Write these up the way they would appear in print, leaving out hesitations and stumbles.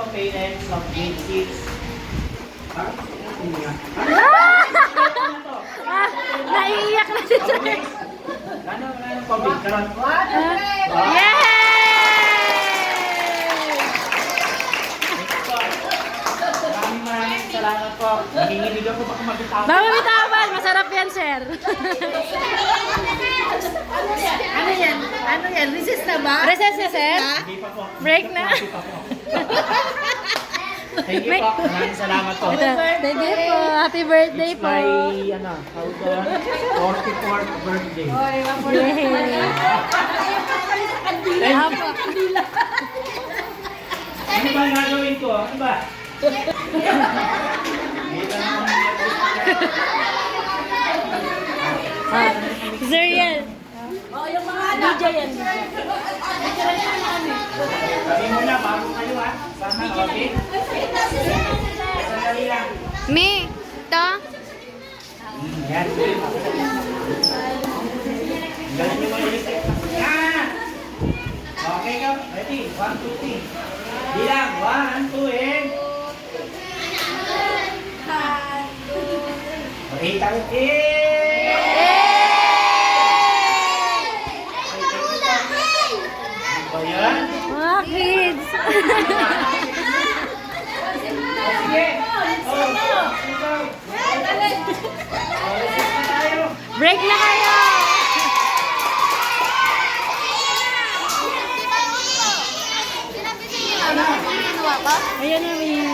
pa-parents of grade 6. Parang niya. Naiiyak na si Sir. Wala nang pabigyan. Yay! Maraming salamat po. Nanginginig ako baka mabitawan. Baka bitawan, masarap yan, Sir. Ano yan? Ano yan? Recess na ba? Recess na, Sir? Hindi pa po. Break na. Hindi pa po. Thank you po. Maraming salamat po. Ito, thank you po. Happy birthday It's po. my, 44th birthday. Yay! Thank you. Ano ba gagawin ko? Ano ba? Sir yan. Yung mga anak. DJ yan. Sabi muna, bago kayo ha. Sana, okay? Sandali lang. Me, to. Yan. Galing nyo mag-isip. Ah! Okay ka? Ready? 1, 2, 3. Bilang. 1, 2, and... Okay, tayo. Ano ba yan? Mga kids. Sige. Ikaw. Tayo. Break na kayo. Ayan na, may...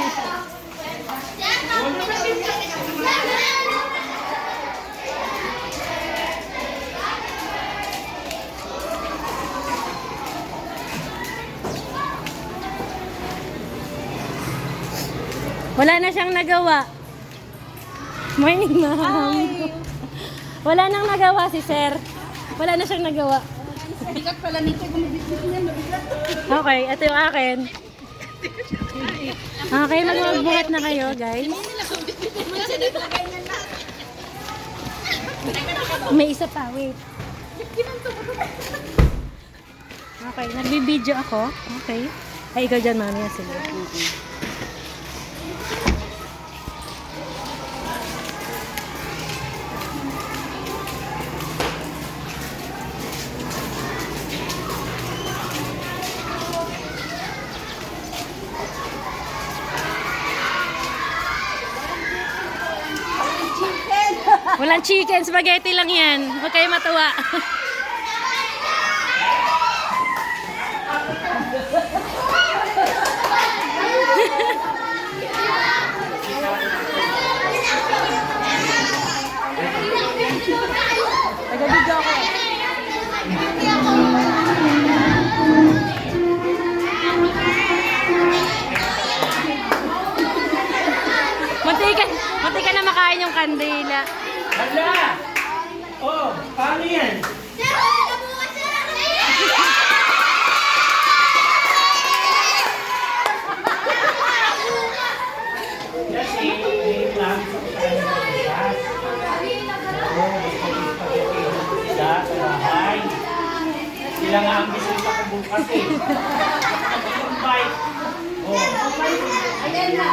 Wala na siyang nagawa. Morning, ma'am. Wala nang nagawa si Sir. Wala na siyang nagawa. Bigat pala nito. Gumibit-bit niya. Mabigat. Okay, ito yung akin. Okay, magbuhat na kayo, guys. May isa pa, wait. Okay, nagbibideo ako. Okay. Ay, ikaw dyan, mami. Sige. Walang chicken, spaghetti lang yan. Huwag kayo matuwa. Nag-video ako. Munti ka na makain yung kandila. Hala! Oh, paano yan? Kasi, may plan sa kanya ng bigas. Oo, gusto ko spaghetti ng bigas sa bahay. Sila nga ang bisita ko bukas eh. Yung bike. Oh. Ayan na.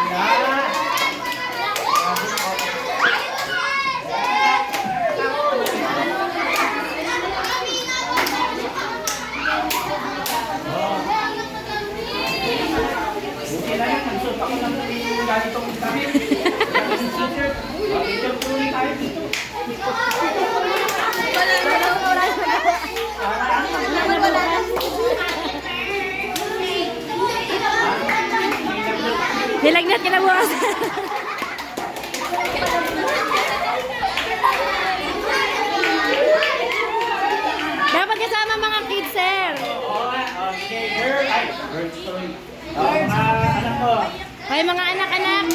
Ako lang yung ganitong damit. T-shirt. T-shirt po ulit tayo dito. Nilagnat ka na bukas. Dapat kasama mga kids, sir. Okay, girl. Ay, girl story. Mga anak ko. Ay, mga anak-anak,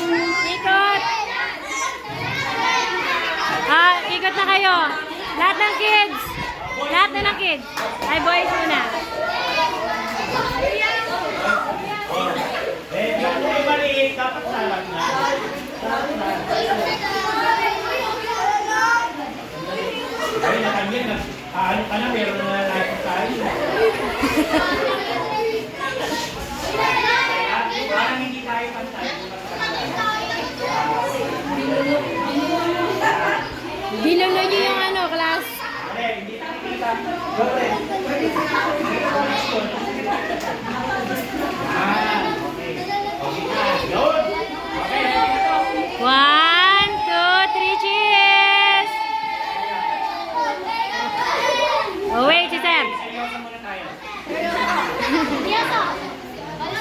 ikot. Ikot na kayo. Lahat ng kids. Lahat na ng kids. Ay, boys muna. Yung mga maliit, dapat salang na. Ay, nakangin na. Ano ka na, meron na lahat tayo. Parang hindi Okay. Ah, okay. Okay na. Yun. Okay, ready na to. 1, 2, 3, cheers! Oh, wait, si Sir. Seryoso muna tayo.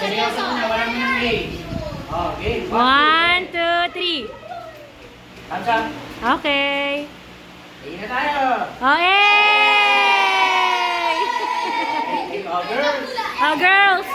Seryoso muna, walang minang Okay. 1, 2, 3. Hands up. Okay. Sige na tayo. Okay! Okay, girls. Oh, girls!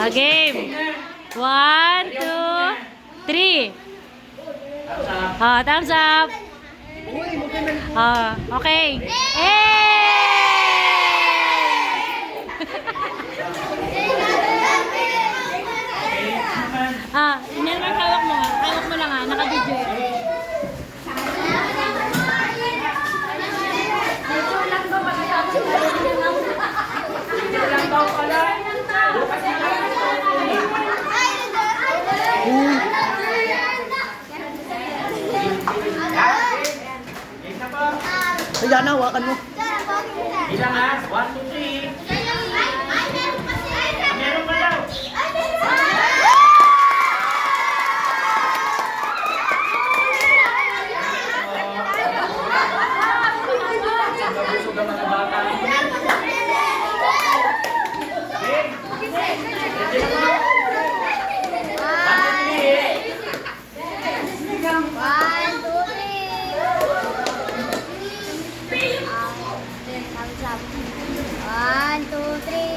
Oh, game. 1, 2, 3. Oh, thumbs up. Oh, okay. Yan ang hawak mo nga. Hawak mo lang nga. Naka-video. Ilang taon ka lang? Bukas na lang. Isa pa. Ayan, hawakan mo. Ilang ha? 1, 2, 3. Meron pa daw. Busog ang mga bata. One, two, three.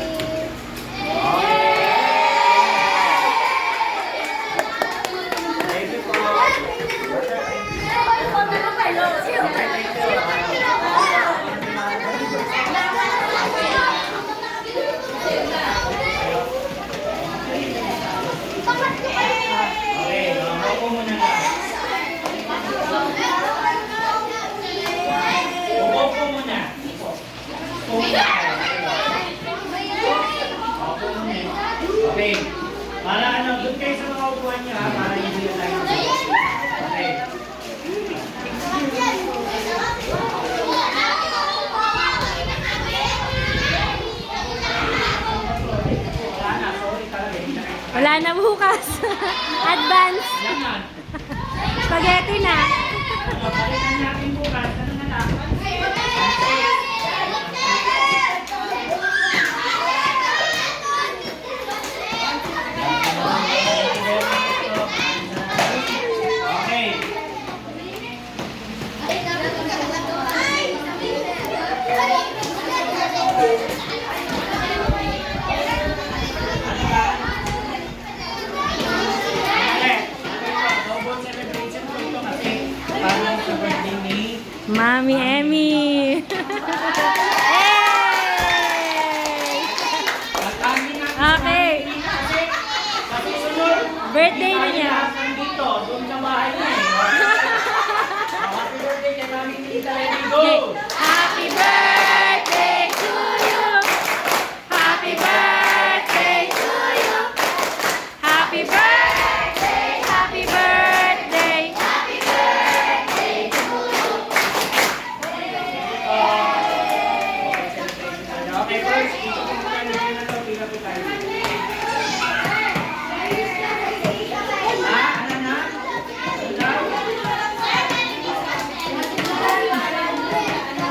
Thank you po. Okay, upo muna na. Upo muna. Upo muna. Upo muna. Okay. Para ano, doon kayo sa mga upuan niyo ha, para hindi na tayo. Okay. Wala na, sorry talaga. Hindi na kayo. Wala na bukas. Advance. Yan na. Spaghetti na. Palitan natin bukas. Ano na lang? Okay. Double celebration po ito kasi parang sa birthday ni Mami Emmy. Okay. Kasi sunod, Birthday na niya. Dito, doon sa bahay niya eh. Happy birthday kay Mami Tita Lenny. Go! Okay. Happy birthday to you. Happy birthday to you. Happy birthday. Happy birthday. Happy birthday to you. Okay, first, dito po muna na ito. Pila po tayo. Ano na? Ano?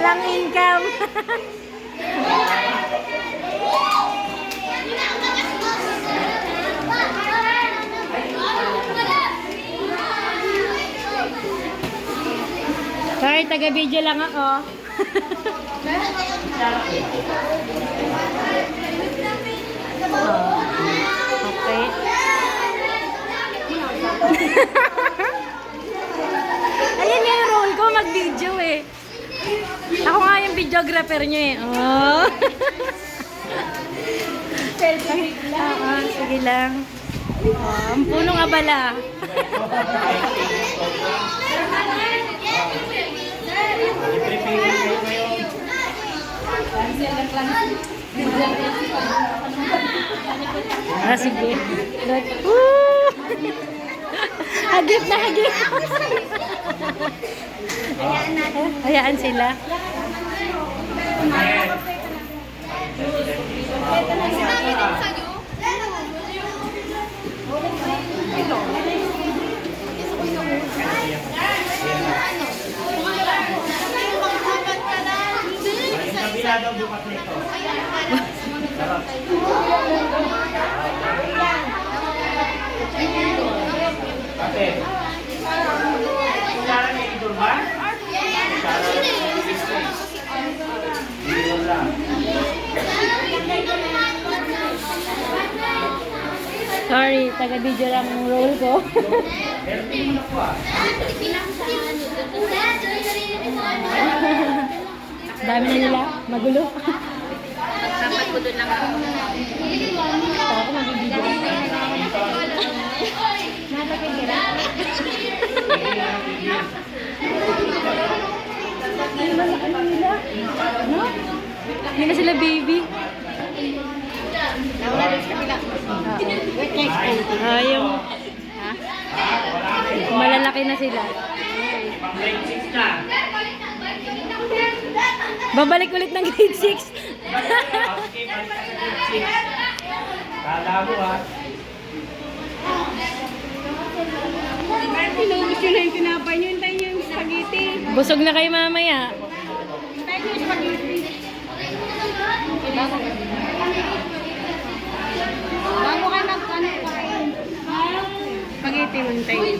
Walang income. Sorry, taga-video lang ako. Okay. Ayan nga yung role ko, mag-video eh. Ako nga yung videographer nyo eh. Oh. Sige lang. Oh, ang punong abala. I-prepare kayo ngayon. Sige. Woo! Hagip na hagip. Hayaan sila. Yung kabila daw bukas nito. Sarap. Ate, kung may idol ba? Idol lang. Sorry, taga-video lang ang role ko. Pero tingin mo na po ah. Dami na nila. Magulo. Dapat ko doon lang ako. Ako mag-video. No? Hindi na sila baby. Yung malalaki na sila. Pang grade 6 na. Babalik ulit ng grade 6. Okay, balik ka sa grade 6. Kala mo ah. Inubos yun na yung tinapay nyo. Hintayin nyo yung spaghetti. Busog na kayo mamaya. Hintayin nyo yung spaghetti. Bago ka nagkain. Spaghetti mo hintayin.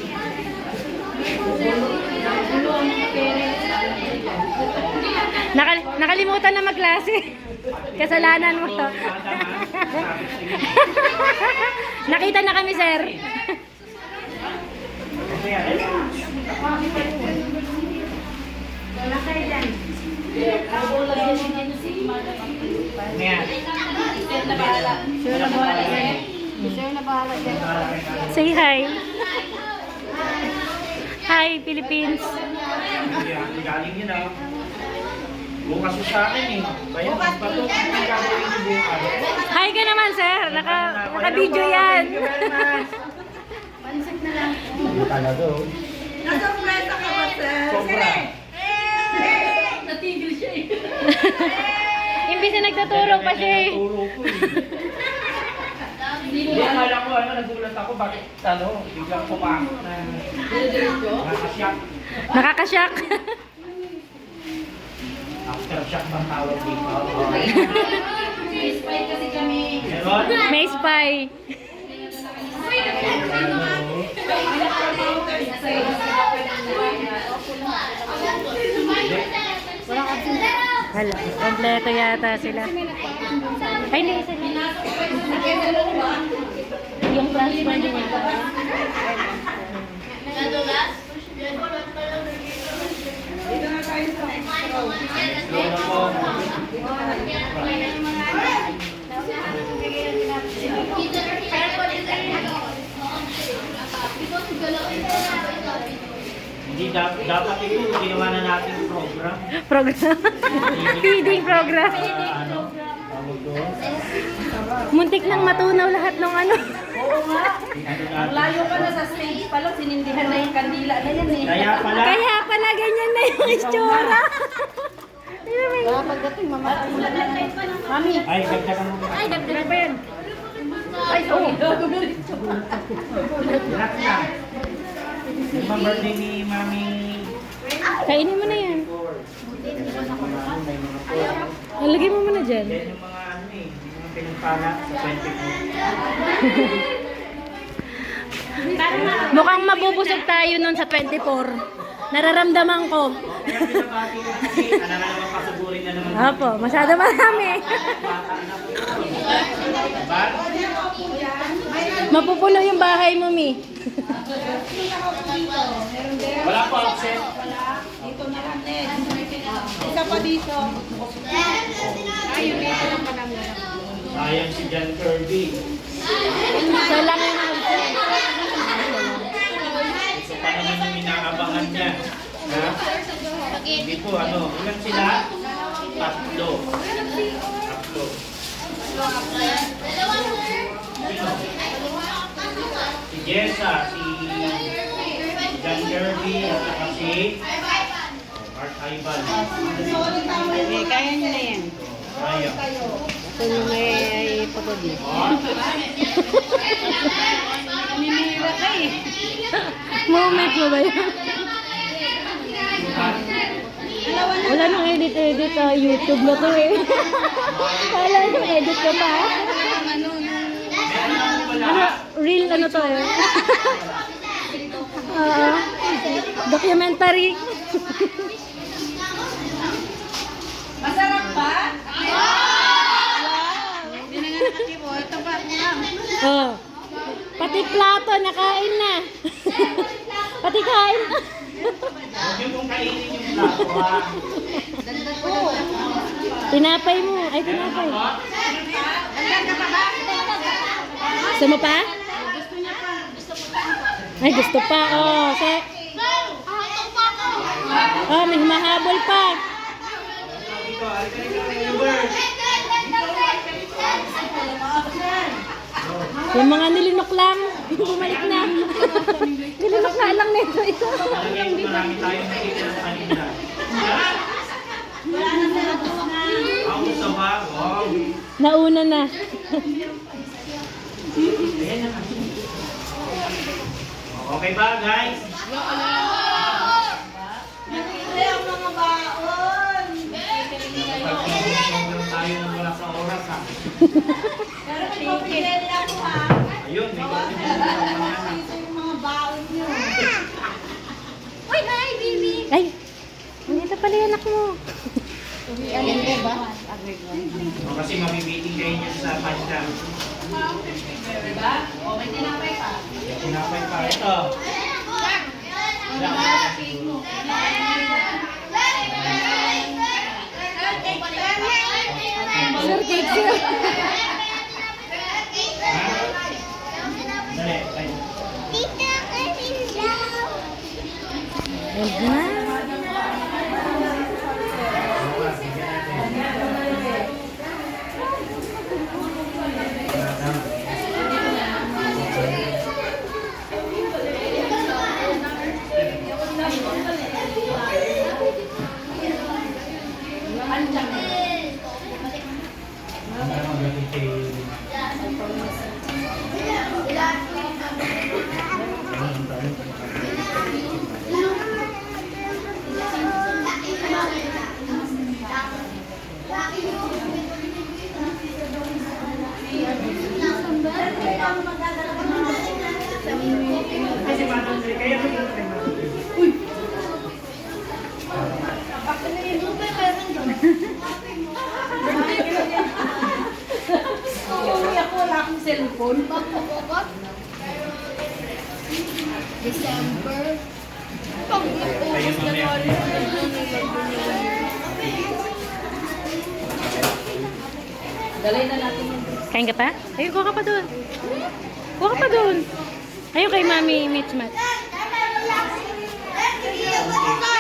Nakalimutan na magklase. Kasalanan mo to. Nakita na kami, sir. Ayan. Say hi. Hi, Philippines. Galing yun ah. Bukas yung sa akin eh. Bukas pa ito. Ang gagawin niyo bukas. Hi ka naman, sir. Naka-video yan. Thank you very much. Ano talaga oh. Nasa-presa ka ba, sir? Sobra. Natigil siya eh. Imbis na nagtuturo pa siya eh. Turo ko eh. Hindi, akala ko nagulat ako bakit biglang pumakot na nakasyak. Nakakashock. Aftershock bang tawag dito? May spy kasi kami. Meron? May spy. Hala, kompleto yata sila. Ay, hindi, isa din. Yung transfer din niya. Hindi dapat ito ginawa na natin program. Program. Feeding program. Tawag doon. Muntik nang matunaw lahat ng ano. Layo ka na sa stage pa lang, sinindihan na yung kandila na yan eh. Kaya pala, Kaya pala ganyan na yung itsura. Pagdating mama. Mami. ay, dagdagan mo. Ay, dagdag pa yan. Ay, sorry. Lahat na. Yung mga birthday ni Mami Kainin mo na yan. Lagay mo muna dyan. Yan yung mga ano eh, yung mga pinagpala sa 24. Mukhang mabubusog tayo nun sa 24. Nararamdaman ko. Kaya pinabati ko kasi, ano na naman pasugurin na naman. Apo, masyado marami. Bata na po. Diba? Mapupuno yung bahay mo, Mi. Wala po absent. Dito na lang din. Isa pa dito. Ayun, dito lang pa lang. Sayang si John Kirby. Isa lang yung absent. Ito pa naman yung inaabangan niya. Ha? Hindi po, ano, ilan sila? Tatlo. Tatlo. Si Jessa, si John Kirby, at saka si Mark Ivan. Eh, kaya nyo na yan. Sayang. Ito nung may pagod mo. Minira ka eh. Moment mo ba yun? Wala nang edit-edit sa YouTube na to eh. Wala nang edit ka pa. Ano, real ano to eh. Documentary. Masarap ba? Hindi na nga nakatibo. Ito pa. Oh. Pati plato, nakain na. Pati kain na. Huwag niyo pong kainin yung plato, ha? Tinapay mo. Ay, tinapay. Dagdag ka pa ba? Gusto mo pa? Ay, gusto pa. Oh, oh, may humahabol pa. Dito, halika dito, Uber. Yung mga nilinok lang, bumalik na. Nilinok na lang nito. Palagay ko marami tayong nakita sa kanila. Ang gusto ba? Wow. Nauna na. Okay ba, guys? Ang mga baon. Pag-ibig tayo ng wala sa oras, ha? Pero may kopileli ako ha. Ayun, may kapitid na mga anak. Ito yung mga baon nyo. Uy, hi, baby! Ay, nandito pala yung anak mo. Alin ko ba? O, kasi mabibiting kayo niya sa pasta. Diba? O, may tinapay pa. Tinapay pa. Ito. Sir, cake sir. Ha? Dali, tayo. Tita, kanin daw! And na. Kasi Madam Dre, kaya ko yung kay Madam Dre. Uuwi ako, wala akong cellphone. December. Tayo mamaya. Dalay na natin yun. Kain ka pa? Ayun, kuha ka pa doon. Kuha ka pa doon. Ayun kay Mami Mitch Mat.